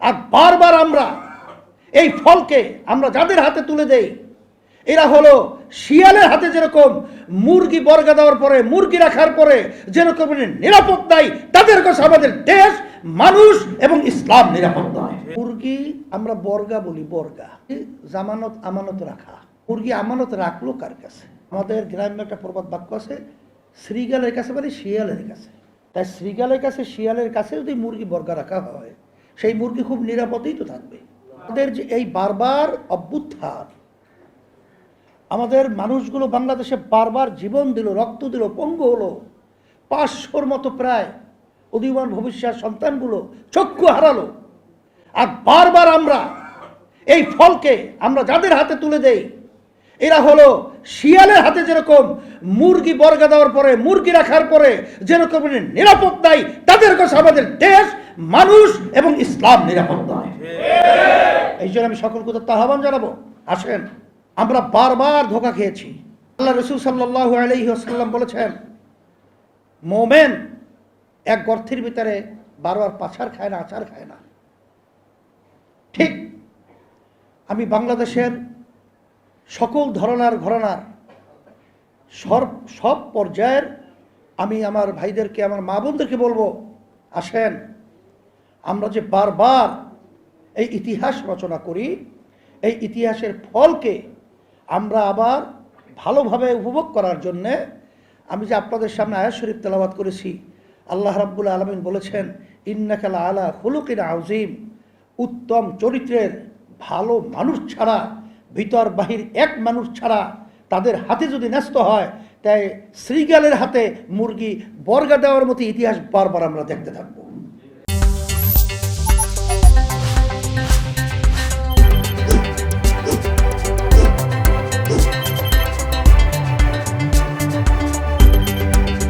আর বারবার আমরা এই ফলকে আমরা যাদের হাতে তুলে দেই, এরা হলো শিয়ালের হাতে যেরকম মুরগি বর্গা দেওয়ার পরে, মুরগি রাখার পরে যেরকম নিরাপদ দেয়, তাদের কাছে আমাদের দেশ, মানুষ এবং ইসলাম নিরাপদ নয়। মুরগি আমরা বর্গা বলি, বর্গা জামানত আমানত রাখা। মুরগি আমানত রাখলো কার কাছে? আমাদের গ্রাম্য একটা প্রবাদ বাক্য আছে, শ্রীগালের কাছে মানে শিয়ালের কাছে। তাই শ্রীগালের কাছে, শিয়ালের কাছে যদি মুরগি বর্গা রাখা হয়, সেই মুরগি খুব নিরাপদেই তো থাকবে। আমাদের যে এই বারবার অভ্যুত্থান, আমাদের মানুষগুলো বাংলাদেশে বারবার জীবন দিল, রক্ত দিল, পঙ্গু হলো, 500-র মতো প্রায় উদীয়মান ভবিষ্যৎ সন্তানগুলো চক্ষু হারালো। আর বারবার আমরা এই ফলকে আমরা যাদের হাতে তুলে দেই, এরা হলো শিয়ালের হাতে যেরকম মুরগি বর্গা দেওয়ার পরে, মুরগি রাখার পরে যেরকম নিরাপদ দেয়, তাদের কাছে আমাদের দেশ, মানুষ এবং ইসলাম নিরাপদ নয়। এই জন্য আমি সকলকে আহ্বান জানাবো, আসেন, আমরা বারবার ধোঁকা খেয়েছি। আল্লাহ রসুল সাল্লাল্লাহু আলাইহি ওয়াসাল্লাম বলেছেন, মোমেন এক গর্তের ভিতরে বারবার পাছার খায় না, আচার খায় না। ঠিক আমি বাংলাদেশের সকল ধরনার ঘরানার সব পর্যায়ের আমি আমার ভাইদেরকে, আমার মা বোনদেরকে বলবো, আসেন, আমরা যে বারবার এই ইতিহাস রচনা করি, এই ইতিহাসের ফলকে আমরা আবার ভালোভাবে উপভোগ করার জন্যে আমি যে আপনাদের সামনে আয়াত শরীফ তেলাওয়াত করেছি, আল্লাহ রাব্বুল আলামিন বলেছেন, ইন্নাকা লাআলা খুলুকিন আযীম, উত্তম চরিত্রের ভালো মানুষ ছাড়া, ভিতর বাহির এক মানুষ ছাড়া তাদের হাতে যদি ন্যস্ত হয়, তাই শ্রীগালের হাতে মুরগি বর্গা দেওয়ার মতো ইতিহাস বারবার আমরা দেখতে থাকবো।